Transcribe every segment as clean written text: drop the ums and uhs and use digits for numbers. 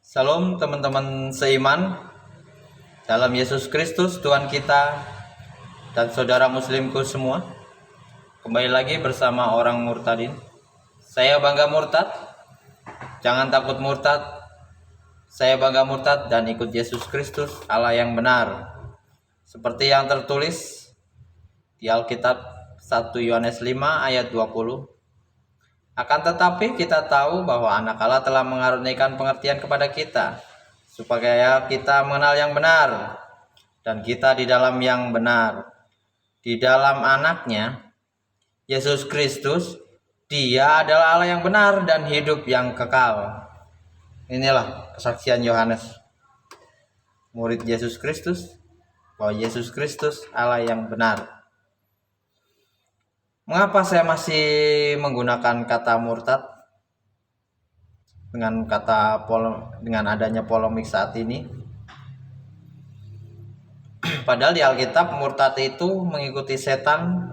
Salam teman-teman seiman dalam Yesus Kristus Tuhan kita dan saudara muslimku semua. Kembali lagi bersama orang murtadin. Saya bangga murtad. Jangan takut murtad. Saya bangga murtad dan ikut Yesus Kristus Allah yang benar. Seperti yang tertulis di Alkitab 1 Yohanes 5 ayat 20. Akan tetapi kita tahu bahwa anak Allah telah mengaruniakan pengertian kepada kita, supaya kita mengenal yang benar, dan kita di dalam yang benar. Di dalam anaknya, Yesus Kristus, dia adalah Allah yang benar dan hidup yang kekal. Inilah kesaksian Yohanes, murid Yesus Kristus, bahwa Yesus Kristus Allah yang benar. Mengapa saya masih menggunakan kata murtad dengan adanya polemik saat ini? Padahal di Alkitab murtad itu mengikuti setan,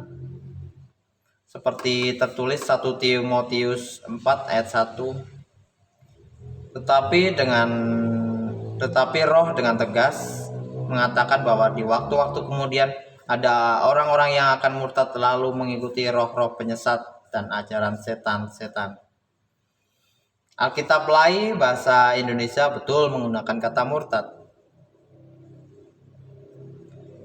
seperti tertulis 1 Timotius 4 ayat 1. Tetapi roh dengan tegas mengatakan bahwa di waktu-waktu kemudian ada orang-orang yang akan murtad lalu mengikuti roh-roh penyesat dan ajaran setan-setan. Alkitab Lai bahasa Indonesia betul menggunakan kata murtad.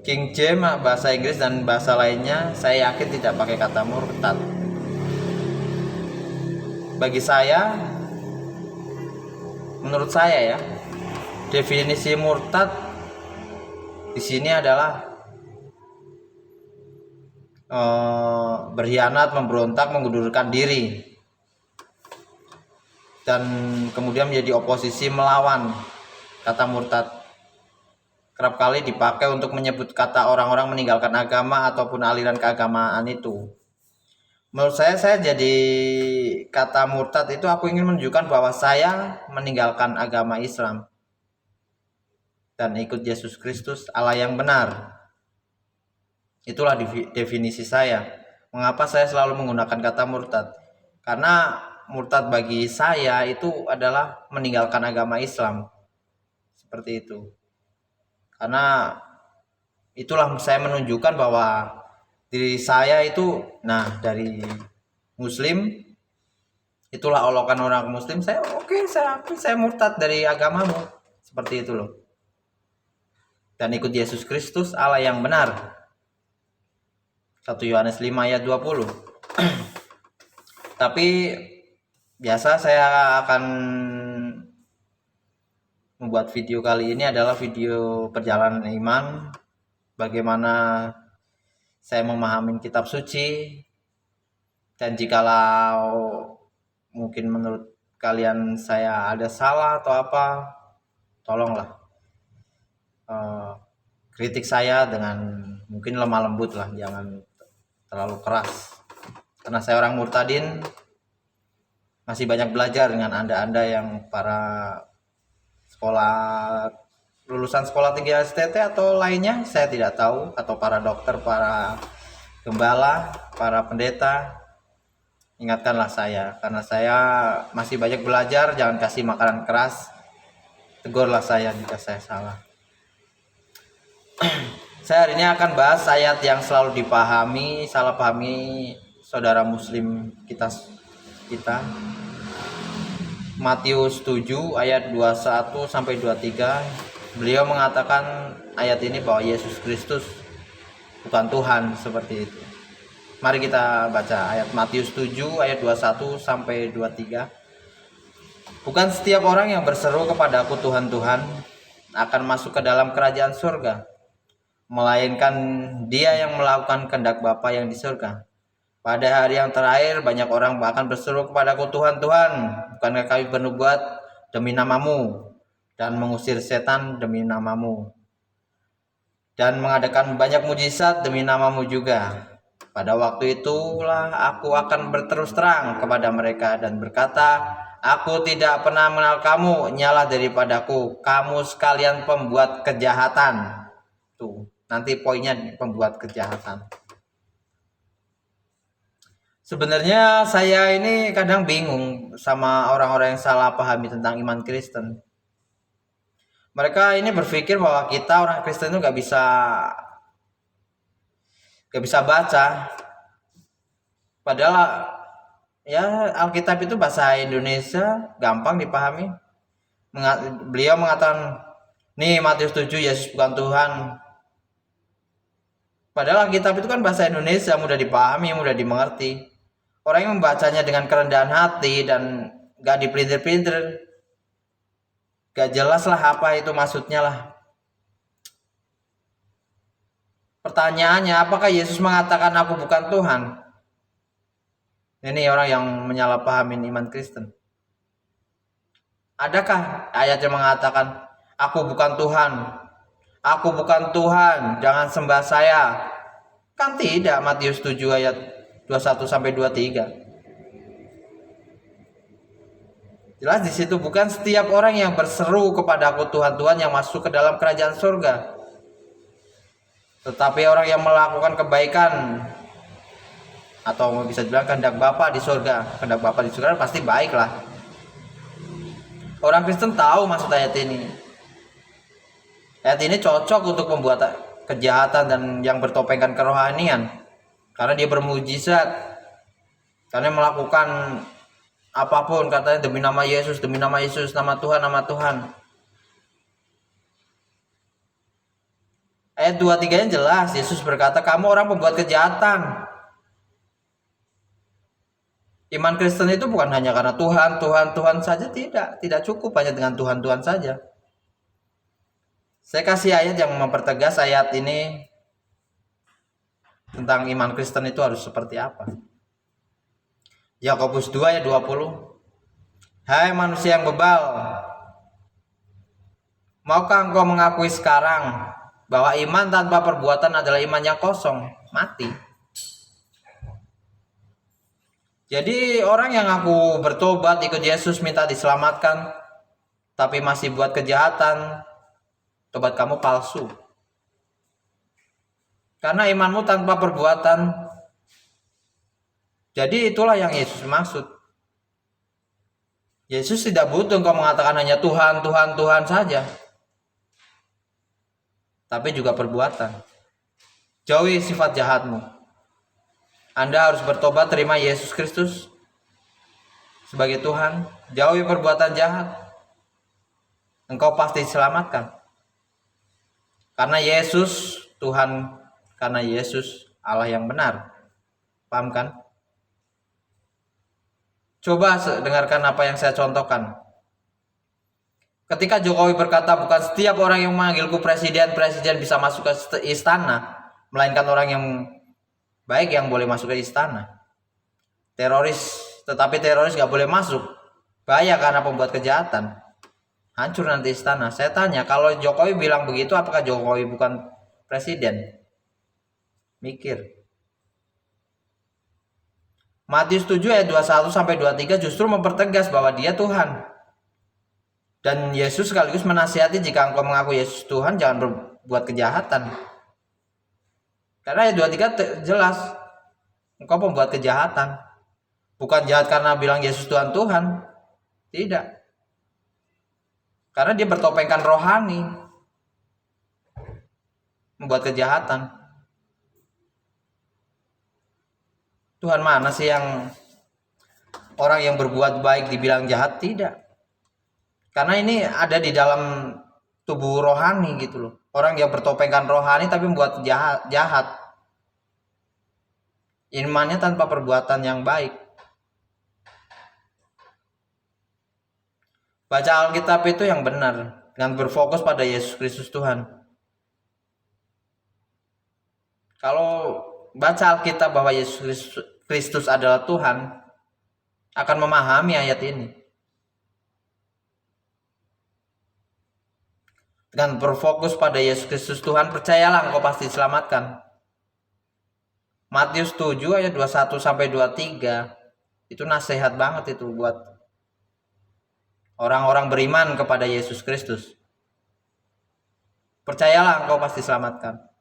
King James bahasa Inggris dan bahasa lainnya saya yakin tidak pakai kata murtad. Bagi saya, menurut saya ya, definisi murtad di sini adalah berkhianat, memberontak, mengundurkan diri, dan kemudian menjadi oposisi melawan. Kata murtad kerap kali dipakai untuk menyebut kata orang-orang meninggalkan agama ataupun aliran keagamaan itu. Menurut saya jadi kata murtad itu aku ingin menunjukkan bahwa saya meninggalkan agama Islam dan ikut Yesus Kristus Allah yang benar. Itulah definisi saya. Mengapa saya selalu menggunakan kata murtad? Karena murtad bagi saya itu adalah meninggalkan agama Islam. Seperti itu. Karena itulah saya menunjukkan bahwa diri saya itu, dari Muslim, itulah olokan orang Muslim. Saya murtad dari agamamu. Seperti itu loh. Dan ikut Yesus Kristus Allah yang benar. 1 Yohanes 5 ayat 20. Tapi biasa saya akan membuat video kali ini adalah video perjalanan iman, bagaimana saya memahami kitab suci, dan jikalau mungkin menurut kalian saya ada salah atau apa, tolonglah kritik saya dengan mungkin lemah lembut lah, jangan terlalu keras. Karena saya orang murtadin, masih banyak belajar dengan anda yang para lulusan sekolah 3 STT atau lainnya, saya tidak tahu, atau para dokter, para gembala, para pendeta. Ingatkanlah saya, karena saya masih banyak belajar. Jangan kasih makanan keras, tegurlah saya jika saya salah. Saya hari ini akan bahas ayat yang selalu salah pahami saudara muslim kita. Matius 7 ayat 21 sampai 23. Beliau mengatakan ayat ini bahwa Yesus Kristus bukan Tuhan, seperti itu. Mari kita baca ayat Matius 7 ayat 21 sampai 23. Bukan setiap orang yang berseru kepadaku Tuhan, Tuhan akan masuk ke dalam kerajaan surga, melainkan dia yang melakukan kehendak Bapa yang di surga. Pada hari yang terakhir banyak orang akan berseru kepadaku, Tuhan, Tuhan, bukankah kami bernubuat demi namamu dan mengusir setan demi namamu dan mengadakan banyak mujizat demi namamu juga? Pada waktu itulah aku akan berterus terang kepada mereka dan berkata, aku tidak pernah mengenal kamu, nyalah daripadaku, kamu sekalian pembuat kejahatan. Tuh, nanti poinnya pembuat kejahatan. Sebenarnya saya ini kadang bingung sama orang-orang yang salah pahami tentang iman Kristen. Mereka ini berpikir bahwa kita orang Kristen itu gak bisa baca. Padahal ya Alkitab itu bahasa Indonesia gampang dipahami. Beliau mengatakan, nih Matius 7, Yesus bukan Tuhan. Padahal Alkitab itu kan bahasa Indonesia, mudah dipahami, mudah dimengerti. Orang yang membacanya dengan kerendahan hati dan gak dipelintir-pelintir, gak jelas lah apa itu maksudnya lah. Pertanyaannya, apakah Yesus mengatakan aku bukan Tuhan? Ini orang yang menyalahpahami iman Kristen. Adakah ayat yang mengatakan aku bukan Tuhan, aku bukan Tuhan, jangan sembah saya? Kan tidak. Matius 7 ayat 21 sampai 23. Jelas di situ, bukan setiap orang yang berseru kepada aku Tuhan Tuhan yang masuk ke dalam kerajaan surga, tetapi orang yang melakukan kebaikan, atau bisa dibilang kehendak Bapa di surga. Kehendak Bapa di surga pasti baik lah. Orang Kristen tahu maksud ayat ini. Ayat ini cocok untuk membuat kejahatan dan yang bertopengkan kerohanian, karena dia bermujizat, karena melakukan apapun katanya demi nama Yesus, nama Tuhan, nama Tuhan. Ayat 23 nya jelas, Yesus berkata, kamu orang pembuat kejahatan. Iman Kristen itu bukan hanya karena Tuhan saja, tidak cukup hanya dengan Tuhan saja. Saya kasih ayat yang mempertegas ayat ini tentang iman Kristen itu harus seperti apa. Yakobus 2 ayat 20. Hai manusia yang bebal, maukah engkau mengakui sekarang bahwa iman tanpa perbuatan adalah iman yang kosong, mati. Jadi orang yang aku bertobat, ikut Yesus, minta diselamatkan, tapi masih buat kejahatan, tobat kamu palsu. Karena imanmu tanpa perbuatan. Jadi itulah yang Yesus maksud. Yesus tidak butuh engkau mengatakan hanya Tuhan saja, tapi juga perbuatan. Jauhi sifat jahatmu. Anda harus bertobat, terima Yesus Kristus sebagai Tuhan, jauhi perbuatan jahat. Engkau pasti diselamatkan. Karena Yesus Tuhan, karena Yesus Allah yang benar. Paham kan? Coba dengarkan apa yang saya contohkan. Ketika Jokowi berkata, bukan setiap orang yang memanggilku presiden bisa masuk ke istana, melainkan orang yang baik yang boleh masuk ke istana. Tetapi teroris gak boleh masuk. Bahaya karena pembuat kejahatan. Hancur nanti istana. Saya tanya, kalau Jokowi bilang begitu, apakah Jokowi bukan presiden? Mikir. Matius 7 ayat 21 sampai 23 justru mempertegas bahwa dia Tuhan. Dan Yesus sekaligus menasihati, jika engkau mengaku Yesus Tuhan, jangan berbuat kejahatan. Karena ayat 23 jelas, engkau membuat kejahatan. Bukan jahat karena bilang Yesus Tuhan, tidak. Karena dia bertopengkan rohani, membuat kejahatan. Tuhan mana sih yang orang yang berbuat baik dibilang jahat? Tidak. Karena ini ada di dalam tubuh rohani gitu loh. Orang yang bertopengkan rohani tapi membuat jahat. Imannya tanpa perbuatan yang baik. Baca Alkitab itu yang benar, dengan berfokus pada Yesus Kristus Tuhan. Kalau baca Alkitab bahwa Yesus Kristus adalah Tuhan, akan memahami ayat ini. Dengan berfokus pada Yesus Kristus Tuhan, percayalah engkau pasti diselamatkan. Matius 7 ayat 21 sampai 23 itu nasihat banget itu buat orang-orang beriman kepada Yesus Kristus. Percayalah engkau pasti diselamatkan.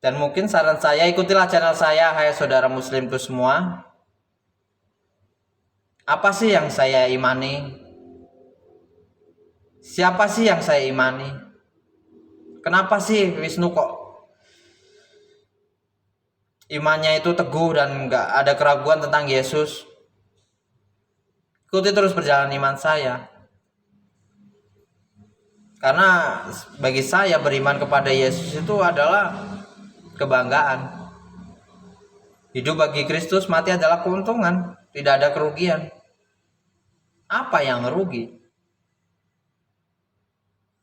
Dan mungkin saran saya, ikutilah channel saya, hai saudara muslimku semua. Apa sih yang saya imani? Siapa sih yang saya imani? Kenapa sih Wisnu kok imannya itu teguh dan nggak ada keraguan tentang Yesus? Ikuti terus perjalanan iman saya. Karena bagi saya beriman kepada Yesus itu adalah kebanggaan. Hidup bagi Kristus, mati adalah keuntungan, tidak ada kerugian. Apa yang rugi?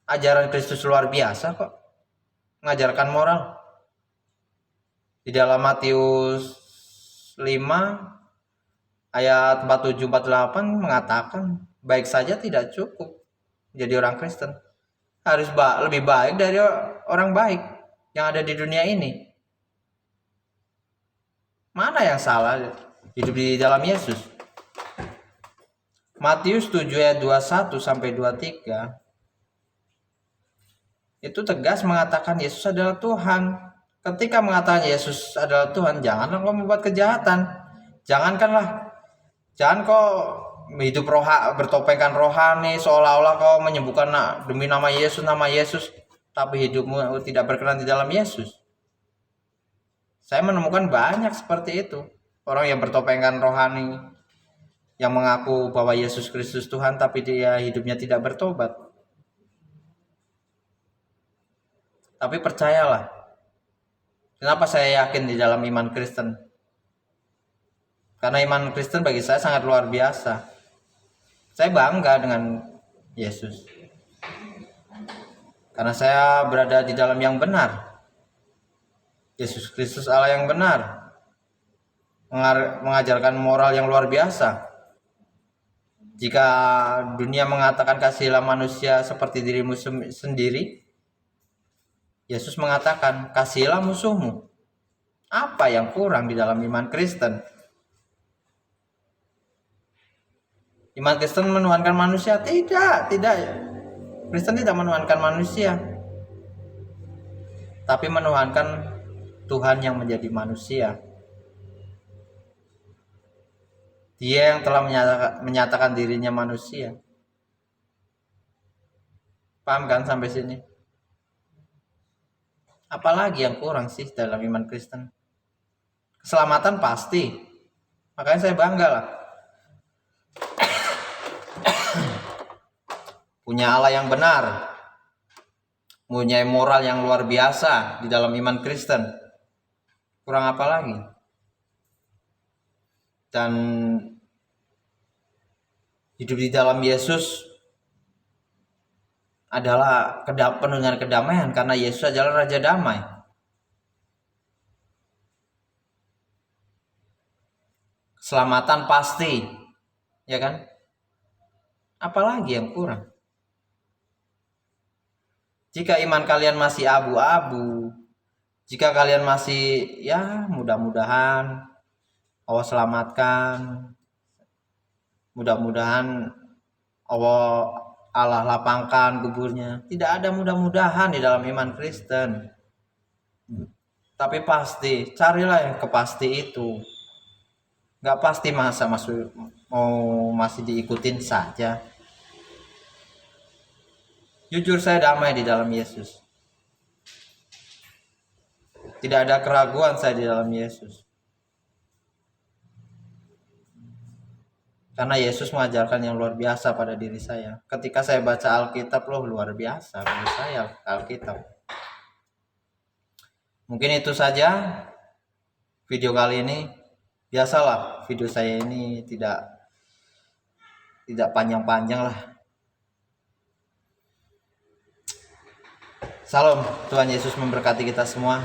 Ajaran Kristus luar biasa kok, mengajarkan moral. Di dalam Matius 5 ayat 47-48 mengatakan, baik saja tidak cukup jadi orang Kristen. Harus lebih baik dari orang baik yang ada di dunia ini. Mana yang salah hidup di dalam Yesus? Matius 7 ayat 21 sampai 23 itu tegas mengatakan Yesus adalah Tuhan. Ketika mengatakan Yesus adalah Tuhan, janganlah kau membuat kejahatan. Jangan kau hidup bertopengkan rohani seolah-olah kau menyembuhkan demi nama Yesus, tapi hidupmu tidak berkenan di dalam Yesus. Saya menemukan banyak seperti itu. Orang yang bertopengkan rohani, yang mengaku bahwa Yesus Kristus Tuhan, tapi dia hidupnya tidak bertobat. Tapi percayalah, kenapa saya yakin di dalam iman Kristen? Karena iman Kristen bagi saya sangat luar biasa. Saya bangga dengan Yesus. Karena saya berada di dalam yang benar. Yesus Kristus Allah yang benar. Mengajarkan moral yang luar biasa. Jika dunia mengatakan kasihilah manusia seperti dirimu sendiri, Yesus mengatakan kasihilah musuhmu. Apa yang kurang di dalam iman Kristen? Iman Kristen menuhankan manusia? Tidak. Kristen tidak menuhankan manusia, tapi menuhankan Tuhan yang menjadi manusia. Dia yang telah menyatakan dirinya manusia. Paham kan sampai sini? Apalagi yang kurang sih dalam iman Kristen? Keselamatan pasti. Makanya saya bangga lah. Punya Allah yang benar. Punya moral yang luar biasa di dalam iman Kristen. Kurang apa lagi? Dan hidup di dalam Yesus adalah penuh dengan kedamaian karena Yesus adalah Raja Damai. Keselamatan pasti, ya kan? Apalagi yang kurang? Jika iman kalian masih abu-abu, jika kalian masih mudah-mudahan Allah selamatkan, mudah-mudahan Allah lapangkan kuburnya. Tidak ada mudah-mudahan di dalam iman Kristen. Tapi pasti, carilah yang kepasti itu. Gak pasti masa masih diikutin saja. Jujur saya damai di dalam Yesus. Tidak ada keraguan saya di dalam Yesus. Karena Yesus mengajarkan yang luar biasa pada diri saya. Ketika saya baca Alkitab, luar biasa bagi saya Alkitab. Mungkin itu saja video kali ini. Biasalah video saya ini tidak panjang-panjang lah. Salam, Tuhan Yesus memberkati kita semua.